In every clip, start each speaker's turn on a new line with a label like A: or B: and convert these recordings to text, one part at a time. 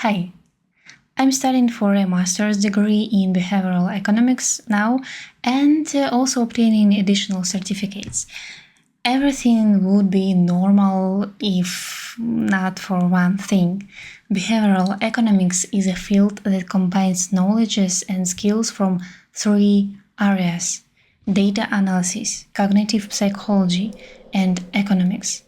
A: Hi, I'm studying for a master's degree in behavioral economics now and also obtaining additional certificates. Everything would be normal if not for one thing. Behavioral economics is a field that combines knowledges and skills from three areas: data analysis, cognitive psychology, and economics.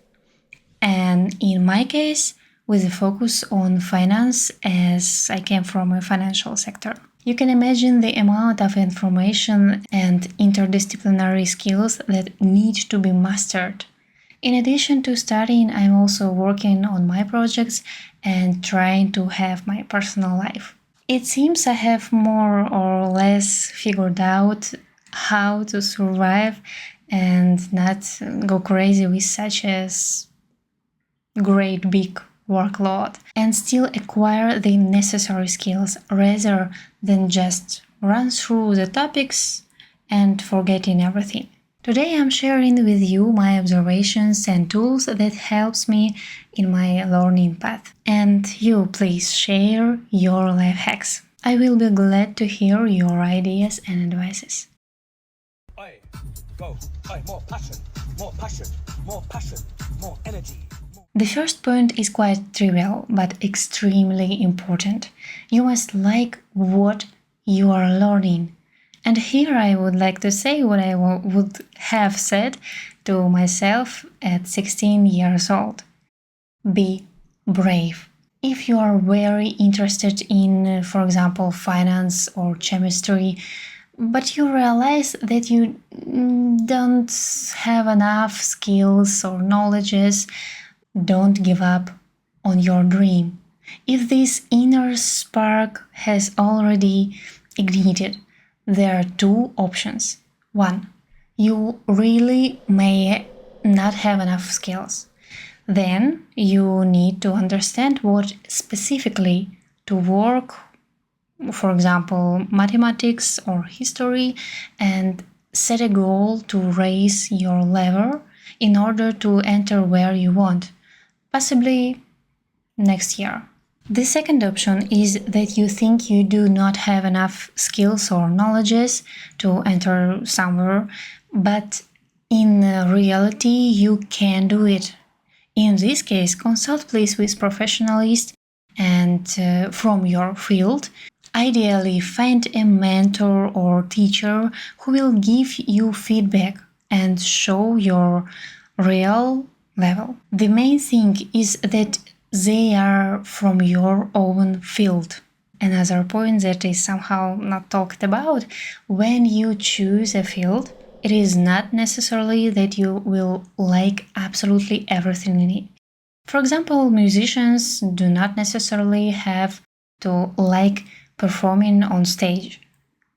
A: And in my case, with a focus on finance, as I came from a financial sector. You can imagine the amount of information and interdisciplinary skills that need to be mastered. In addition to studying, I'm also working on my projects and trying to have my personal life. It seems I have more or less figured out how to survive and not go crazy with such as great big workload and still acquire the necessary skills rather than just run through the topics and forgetting everything. Today I'm sharing with you my observations and tools that helps me in my learning path. And you please share your life hacks. I will be glad to hear your ideas and advices.
B: Go. More passion, more passion, more passion, more energy.
A: The first point is quite trivial, but extremely important. You must like what you are learning. And here I would like to say what I would have said to myself at 16 years old. Be brave. If you are very interested in, for example, finance or chemistry, but you realize that you don't have enough skills or knowledges, don't give up on your dream. If this inner spark has already ignited, there are two options. One, you really may not have enough skills. Then you need to understand what specifically to work, for example, mathematics or history, and set a goal to raise your level in order to enter where you want, possibly next year. The second option is that you think you do not have enough skills or knowledges to enter somewhere, but in reality you can do it. In this case, consult please with professionalists and from your field. Ideally, find a mentor or teacher who will give you feedback and show your real level. The main thing is that they are from your own field. Another point that is somehow not talked about: when you choose a field, it is not necessarily that you will like absolutely everything in it. For example, musicians do not necessarily have to like performing on stage,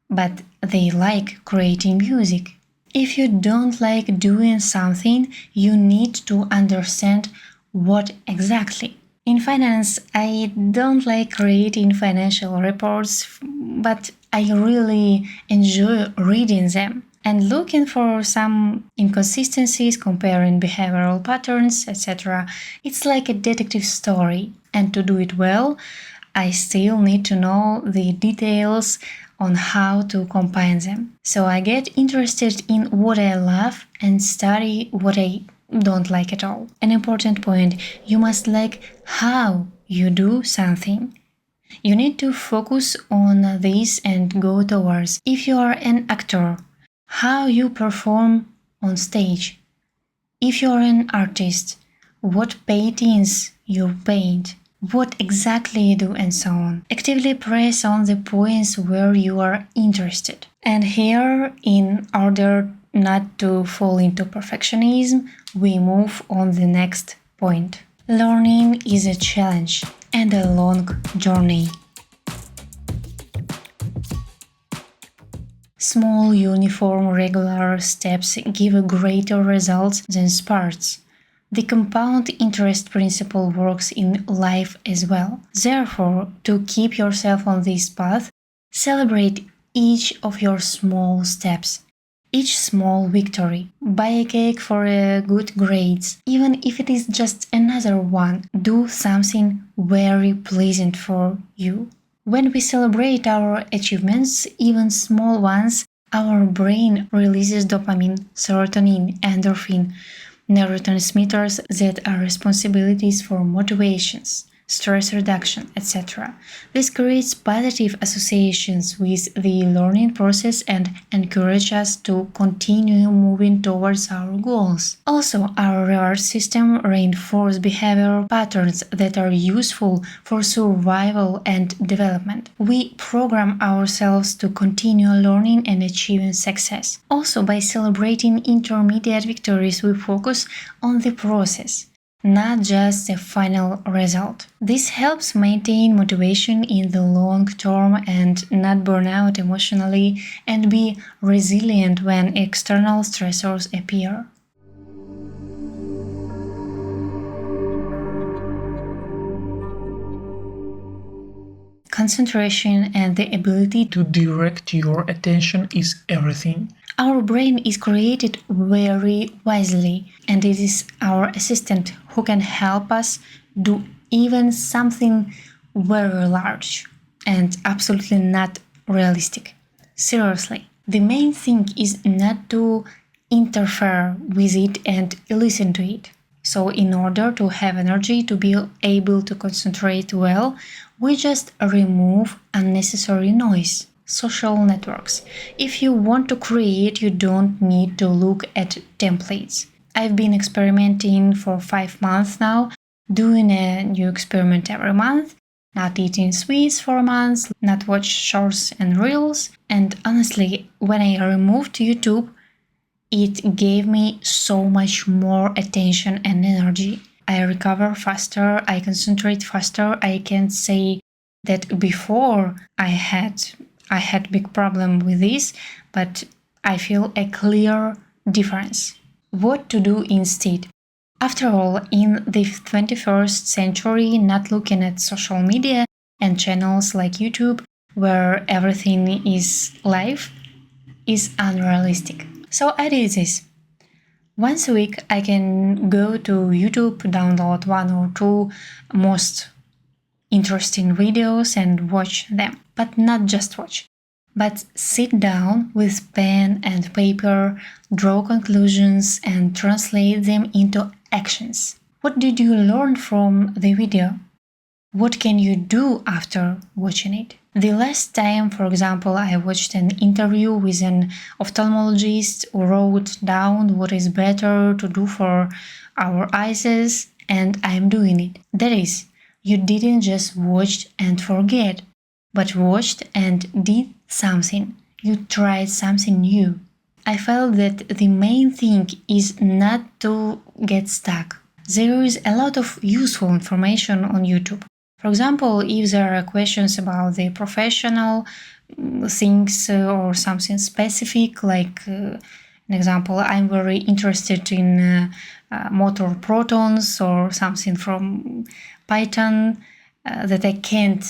A: but they like creating music. If you don't like doing something, you need to understand what exactly. In finance, I don't like creating financial reports, but I really enjoy reading them and looking for some inconsistencies, comparing behavioral patterns, etc. It's like a detective story, and to do it well, I still need to know the details on how to combine them. So I get interested in what I love and study what I don't like at all. An important point: you must like how you do something. You need to focus on this and go towards. If you are an actor, how you perform on stage. If you are an artist, what paintings you paint, what exactly you do, and so on. Actively press on the points where you are interested. And here, in order not to fall into perfectionism, we move on the next point. Learning is a challenge and a long journey. Small, uniform, regular steps give greater results than spurts. The compound interest principle works in life as well. Therefore, to keep yourself on this path, celebrate each of your small steps. each small victory. Buy a cake for a good grades, even if it is just another one. Do something very pleasant for you. When we celebrate our achievements, even small ones, our brain releases dopamine, serotonin, endorphin, neurotransmitters that are responsibilities for motivations, stress reduction, etc. This creates positive associations with the learning process and encourages us to continue moving towards our goals. Also, our reward system reinforces behavior patterns that are useful for survival and development. We program ourselves to continue learning and achieving success. Also, by celebrating intermediate victories, we focus on the process, not just the final result. This helps maintain motivation in the long term and not burn out emotionally and be resilient when external stressors appear. Concentration and the ability to direct your attention is everything. Our brain is created very wisely, and it is our assistant who can help us do even something very large and absolutely not realistic. Seriously, the main thing is not to interfere with it and listen to it. So, in order to have energy to be able to concentrate well, we just remove unnecessary noise. Social networks. If you want to create, you don't need to look at templates. I've been experimenting for 5 months now, doing a new experiment every month, not eating sweets for months, not watch shorts and reels, and honestly, when I removed YouTube, it gave me so much more attention and energy. I recover faster, I concentrate faster. I can say that before I had big problem with this, but I feel a clear difference. What to do instead? After all, in the 21st century, not looking at social media and channels like YouTube, where everything is live, is unrealistic. So I did this. Once a week, I can go to YouTube, download one or two most interesting videos and watch them. But not just watch, but sit down with pen and paper, draw conclusions, and translate them into actions. What did you learn from the video? What can you do after watching it? The last time, for example, I watched an interview with an ophthalmologist who wrote down what is better to do for our eyes, and I'm doing it. That is, you didn't just watch and forget, but watched and did something. You tried something new. I felt that the main thing is not to get stuck. There is a lot of useful information on YouTube. For example, if there are questions about the professional things or something specific, like an example, I'm very interested in motor protons or something from Python that I can't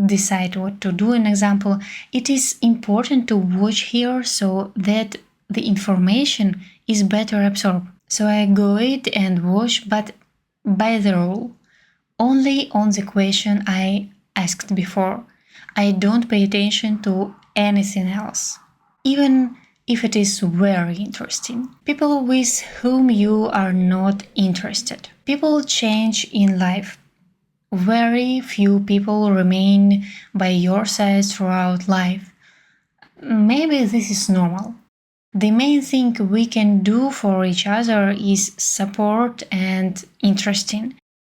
A: decide what to do. An example, it is important to watch here so that the information is better absorbed. So I go it and watch, but by the rule, only on the question I asked before. I don't pay attention to anything else, even if it is very interesting. People with whom you are not interested. People change in life. Very few people remain by your side throughout life. Maybe this is normal. The main thing we can do for each other is support and interesting,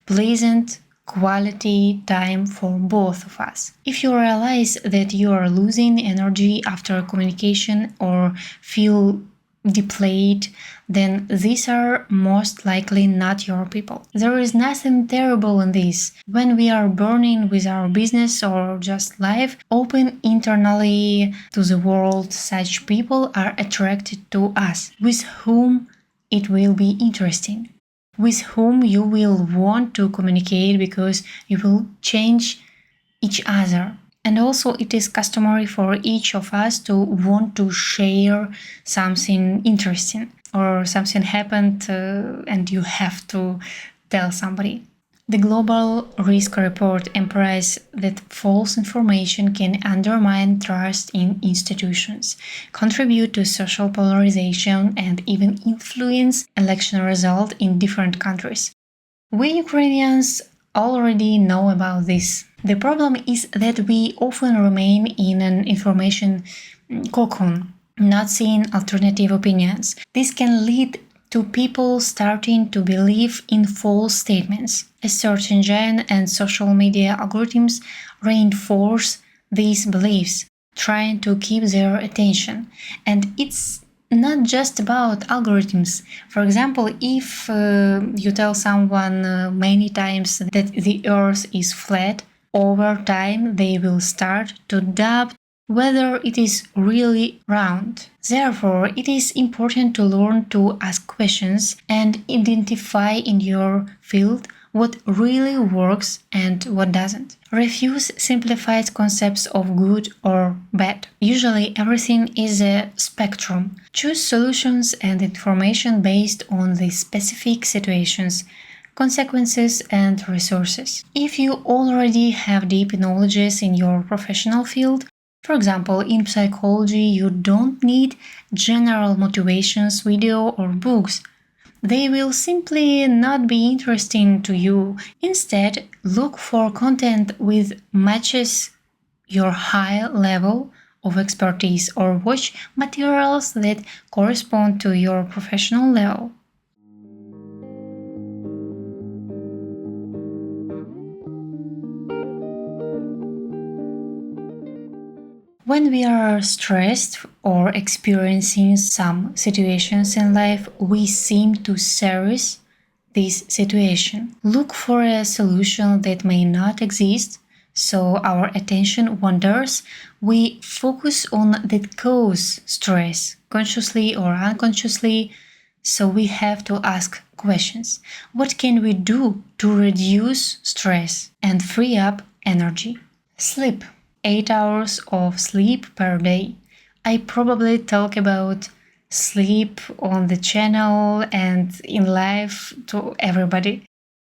A: pleasant, quality time for both of us. If you realize that you are losing energy after communication or feel depleted, then these are most likely not your people. There is nothing terrible in this. When we are burning with our business or just life, open internally to the world, such people are attracted to us, with whom it will be interesting, with whom you will want to communicate because you will change each other. And also it is customary for each of us to want to share something interesting or something happened and you have to tell somebody. The Global Risk Report emphasizes that false information can undermine trust in institutions, contribute to social polarization, and even influence election results in different countries. We Ukrainians already know about this. The problem is that we often remain in an information cocoon, not seeing alternative opinions. This can lead to people starting to believe in false statements. A search engine and social media algorithms reinforce these beliefs, trying to keep their attention. And it's not just about algorithms. For example, if you tell someone many times that the earth is flat, over time they will start to doubt whether it is really round. Therefore, it is important to learn to ask questions and identify in your field what really works and what doesn't. Refuse simplified concepts of good or bad. Usually everything is a spectrum. Choose solutions and information based on the specific situations, consequences, and resources. If you already have deep knowledges in your professional field, for example, in psychology, you don't need general motivations video or books. They will simply not be interesting to you. Instead, look for content with matches your high level of expertise or watch materials that correspond to your professional level. When we are stressed or experiencing some situations in life, we seem to serious this situation. Look for a solution that may not exist, so our attention wanders. We focus on that cause stress, consciously or unconsciously, so we have to ask questions. What can we do to reduce stress and free up energy? Sleep. 8 hours of sleep per day. I probably talk about sleep on the channel and in life to everybody.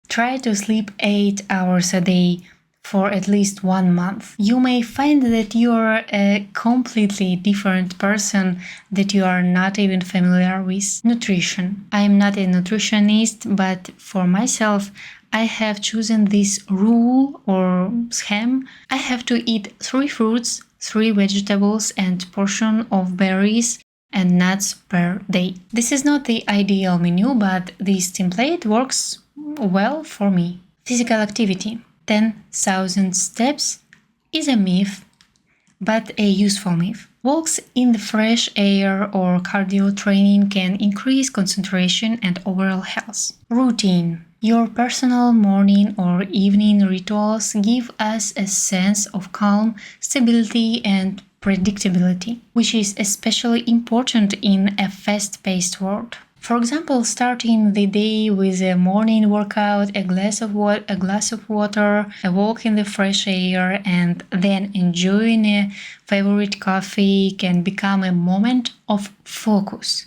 A: Try to sleep 8 hours a day for at least 1 month. You may find that you are a completely different person that you are not even familiar with. Nutrition. I am not a nutritionist, but for myself, I have chosen this rule or scheme. I have to eat 3 fruits, 3 vegetables, and portion of berries and nuts per day. This is not the ideal menu, but this template works well for me. Physical activity. 10,000 steps is a myth, but a useful myth. Walks in the fresh air or cardio training can increase concentration and overall health. Routine. Your personal morning or evening rituals give us a sense of calm, stability, and predictability, which is especially important in a fast-paced world. For example, starting the day with a morning workout, a glass of water, a walk in the fresh air, and then enjoying a favorite coffee can become a moment of focus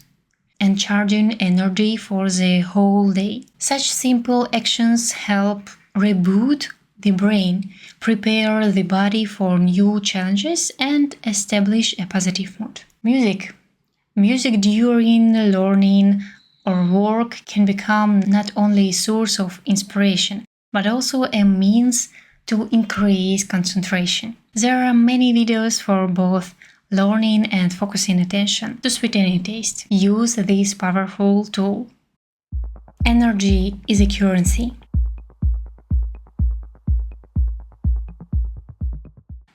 A: and charging energy for the whole day. Such simple actions help reboot the brain, prepare the body for new challenges, and establish a positive mood. Music. Music during learning or work can become not only a source of inspiration, but also a means to increase concentration. There are many videos for both learning and focusing attention to sweeten your taste. Use this powerful tool. Energy is a currency.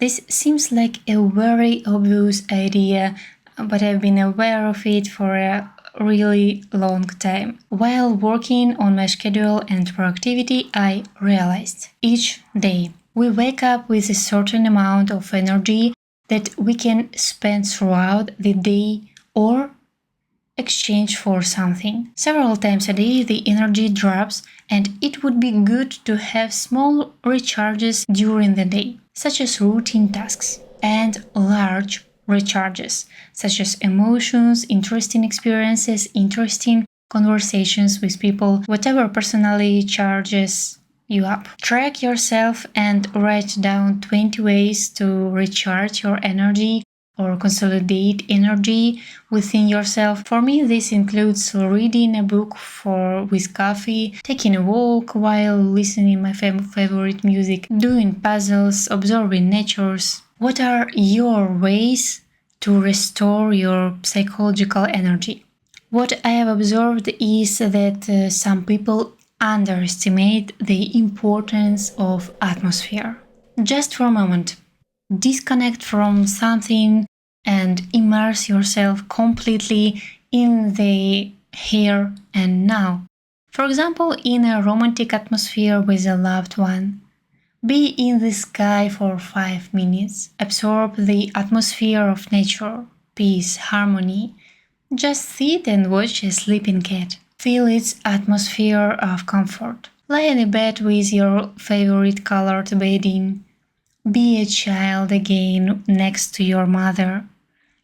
A: This seems like a very obvious idea, but I've been aware of it for a really long time. While working on my schedule and productivity, I realized each day we wake up with a certain amount of energy that we can spend throughout the day or exchange for something. Several times a day the energy drops and it would be good to have small recharges during the day. such as routine tasks, and large recharges, such as emotions, interesting experiences, interesting conversations with people, whatever personally charges you up. Track yourself and write down 20 ways to recharge your energy or consolidate energy within yourself. For me, this includes reading a book with coffee, taking a walk while listening my favorite music, doing puzzles, observing natures. What are your ways to restore your psychological energy? What I have observed is that some people underestimate the importance of atmosphere. Just for a moment, disconnect from something and immerse yourself completely in the here and now. For example, in a romantic atmosphere with a loved one. Be in the sky for 5 minutes. Absorb the atmosphere of nature, peace, harmony. Just sit and watch a sleeping cat. Feel its atmosphere of comfort. Lie in a bed with your favorite colored bedding. Be a child again next to your mother,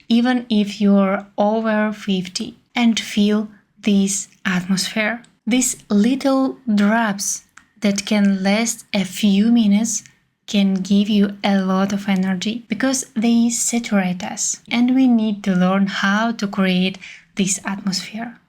A: even if you're over 50, and feel this atmosphere. These little drops that can last a few minutes can give you a lot of energy because they saturate us, and we need to learn how to create this atmosphere.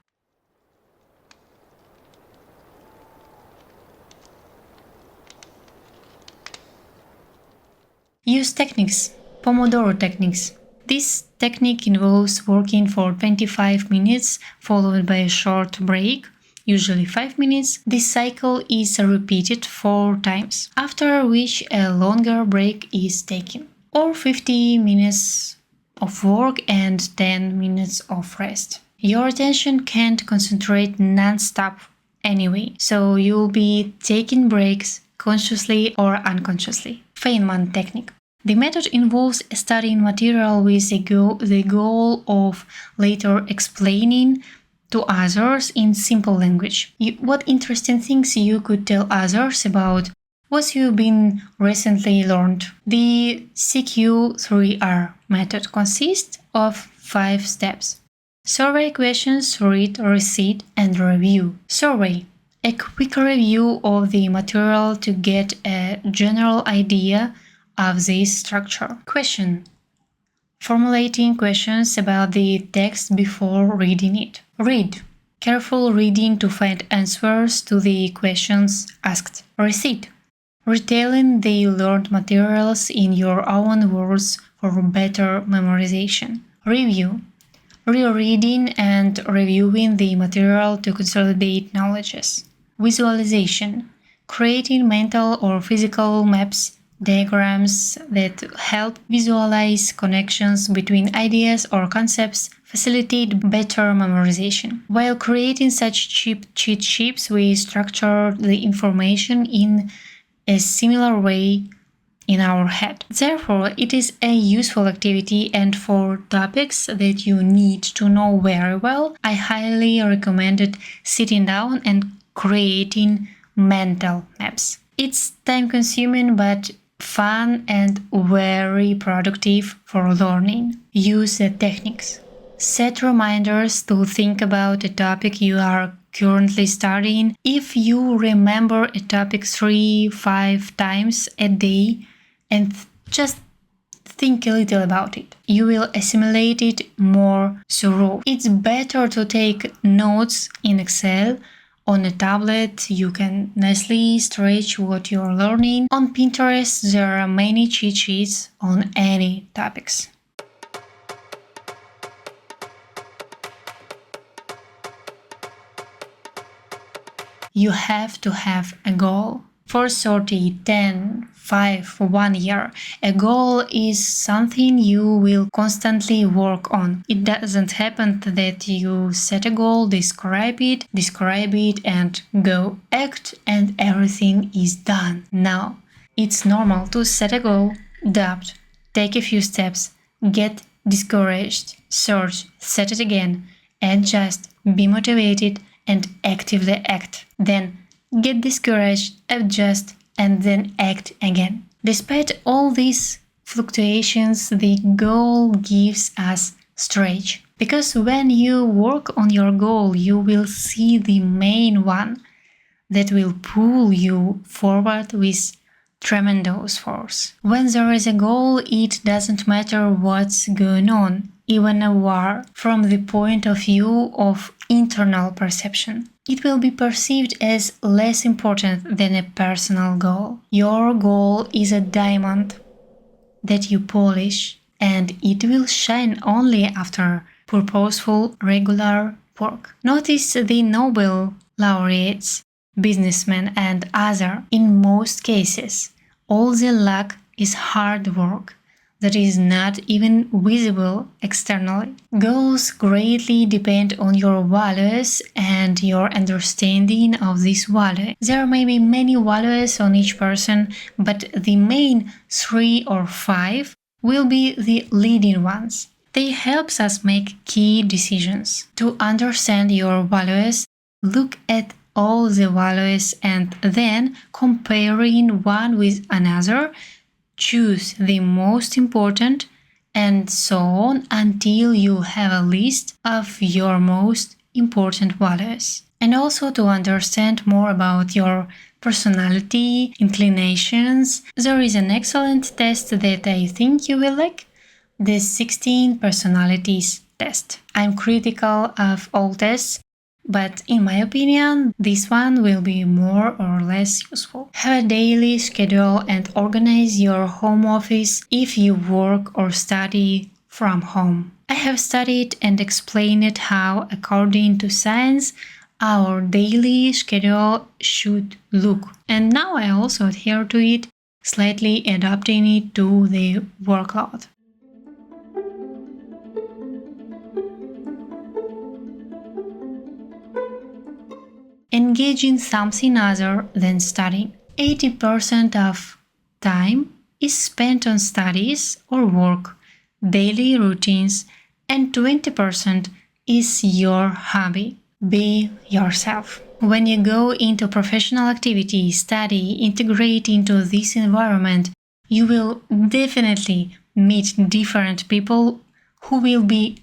A: Use techniques, Pomodoro techniques. This technique involves working for 25 minutes followed by a short break, usually 5 minutes. This cycle is repeated 4 times, after which a longer break is taken, or 50 minutes of work and 10 minutes of rest. Your attention can't concentrate non-stop anyway, so you'll be taking breaks consciously or unconsciously. Feynman technique. The method involves studying material with the goal of later explaining to others in simple language. What interesting things you could tell others about what you've been recently learned. The CQ3R method consists of 5 steps. Survey questions, read, recite, and review. Survey. A quick review of the material to get a general idea of this structure. Question. Formulating questions about the text before reading it. Read. Careful reading to find answers to the questions asked. Recite. Retelling the learned materials in your own words for better memorization. Review. Rereading and reviewing the material to consolidate knowledges. Visualization. Creating mental or physical maps, diagrams that help visualize connections between ideas or concepts facilitate better memorization. While creating such cheat sheets, we structure the information in a similar way in our head. Therefore, it is a useful activity, and for topics that you need to know very well, I highly recommend sitting down and creating mental maps. It's time-consuming but fun and very productive for learning. Use the techniques. Set reminders to think about a topic you are currently studying. If you remember a topic 3-5 times a day and just think a little about it, you will assimilate it more thorough. It's better to take notes in Excel. On a tablet, you can nicely stretch what you're learning. On Pinterest, there are many cheat sheets on any topics. You have to have a goal. For 30, 10, 5, 1 year, a goal is something you will constantly work on. It doesn't happen that you set a goal, describe it, and go act, and everything is done. No, it's normal to set a goal, doubt, take a few steps, get discouraged, search, set it again, adjust, be motivated, and actively act. Then get discouraged, adjust, and then act again. Despite all these fluctuations, the goal gives us stretch. Because when you work on your goal, you will see the main one that will pull you forward with tremendous force. When there is a goal, it doesn't matter what's going on, even a war, from the point of view of internal perception. It will be perceived as less important than a personal goal. Your goal is a diamond that you polish, and it will shine only after purposeful, regular work. Notice the Nobel laureates, businessmen, and other. In most cases, all the luck is hard work that is not even visible externally. Goals greatly depend on your values and your understanding of this value. There may be many values on each person, but the main 3 or 5 will be the leading ones. They help us make key decisions. To understand your values, look at all the values and then comparing one with another, choose the most important, and so on until you have a list of your most important values. And also to understand more about your personality, inclinations, there is an excellent test that I think you will like, the 16 personalities test. I'm critical of all tests, but in my opinion, this one will be more or less useful. Have a daily schedule and organize your home office if you work or study from home. I have studied and explained how, according to science, our daily schedule should look. And now I also adhere to it, slightly adapting it to the workload. Engage in something other than studying. 80% of time is spent on studies or work, daily routines, and 20% is your hobby. Be yourself. When you go into professional activity, study, integrate into this environment, you will definitely meet different people who will be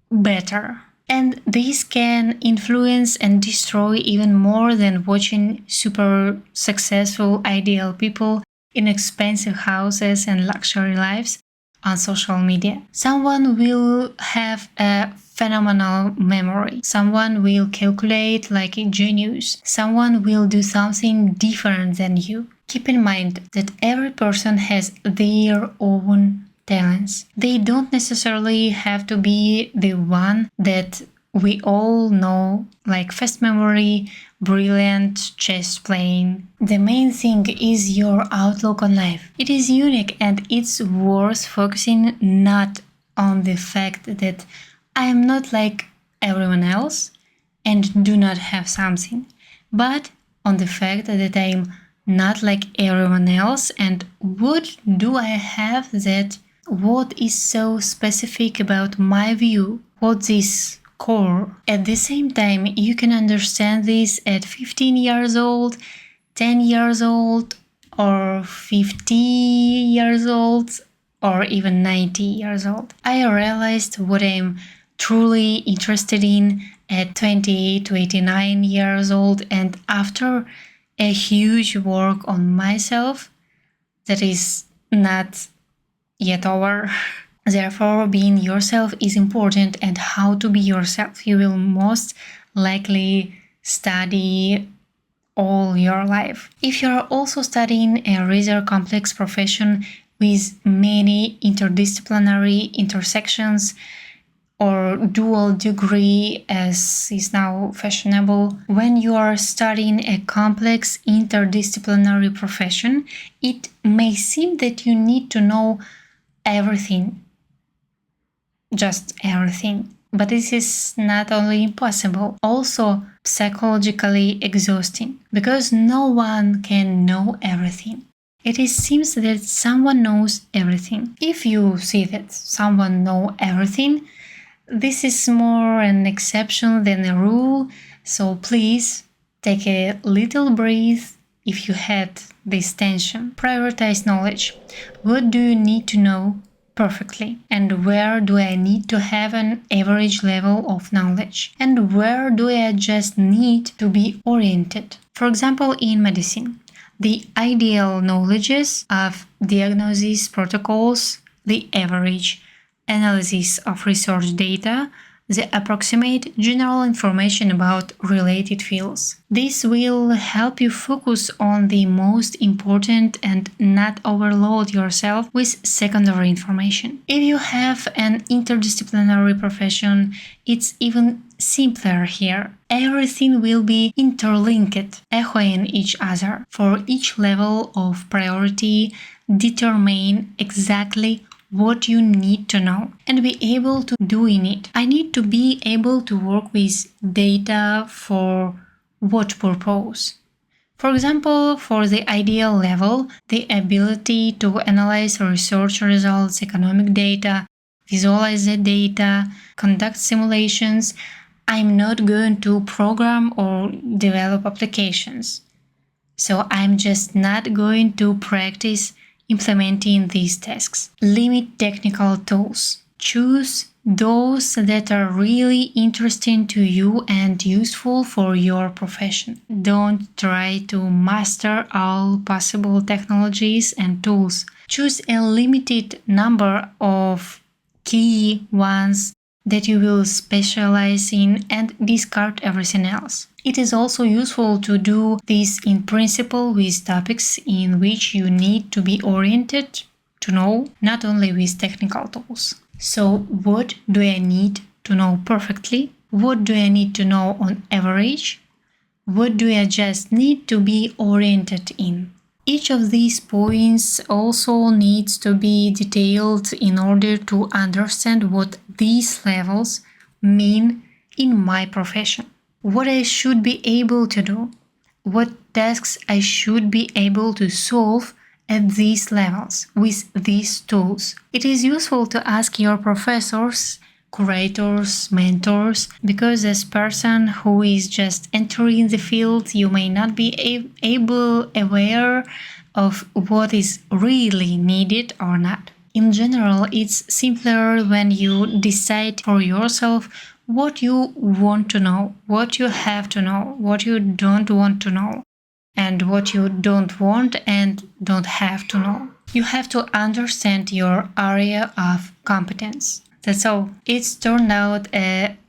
A: better. And this can influence and destroy even more than watching super successful, ideal people in expensive houses and luxury lives on social media. Someone will have a phenomenal memory. Someone will calculate like a genius. Someone will do something different than you. Keep in mind that every person has their own talents. They don't necessarily have to be the one that we all know, like fast memory, brilliant chess playing. The main thing is your outlook on life. It is unique and it's worth focusing not on the fact that I am not like everyone else and do not have something, but on the fact that I am not like everyone else and what do I have that what is so specific about my view? What is core? At the same time, you can understand this at 15 years old, 10 years old, or 50 years old, or even 90 years old. I realized what I'm truly interested in at 28 to 89 years old, and after a huge work on myself that is not yet over. Therefore, being yourself is important, and how to be yourself you will most likely study all your life. If you are also studying a rather complex profession with many interdisciplinary intersections or dual degree as is now fashionable, when you are studying a complex interdisciplinary profession, it may seem that you need to know everything, just everything. But this is not only impossible, also psychologically exhausting, because no one can know everything. It seems that someone knows everything. If you see that someone knows everything, this is more an exception than a rule, so please take a little breath, if you had this tension. Prioritize knowledge. What do you need to know perfectly? And where do I need to have an average level of knowledge? And where do I just need to be oriented? For example, in medicine, the ideal knowledges of diagnosis protocols, the average analysis of research data, the approximate general information about related fields. This will help you focus on the most important and not overload yourself with secondary information. If you have an interdisciplinary profession, it's even simpler here. Everything will be interlinked, echoing each other. For each level of priority, determine exactly what you need to know and be able to do in it. I need to be able to work with data for what purpose? For example, for the ideal level, the ability to analyze research results, economic data, visualize the data, conduct simulations. I'm not going to program or develop applications. So I'm just not going to practice implementing these tasks. Limit technical tools. Choose those that are really interesting to you and useful for your profession. Don't try to master all possible technologies and tools. Choose a limited number of key ones that you will specialize in and discard everything else. It is also useful to do this in principle with topics in which you need to be oriented to know, not only with technical tools. So, what do I need to know perfectly? What do I need to know on average? What do I just need to be oriented in? Each of these points also needs to be detailed in order to understand what these levels mean in my profession. What I should be able to do, what tasks I should be able to solve at these levels with these tools. It is useful to ask your professors, curators, mentors, because as person who is just entering the field, you may not be aware of what is really needed or not. In general, it's simpler when you decide for yourself what you want to know, what you have to know, what you don't want to know, and what you don't want and don't have to know. You have to understand your area of competence. That's all. It's turned out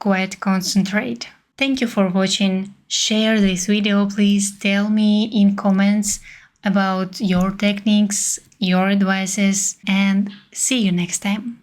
A: quite concentrate. Thank you for watching. Share this video, please. Tell me in comments about your techniques, your advices, and see you next time.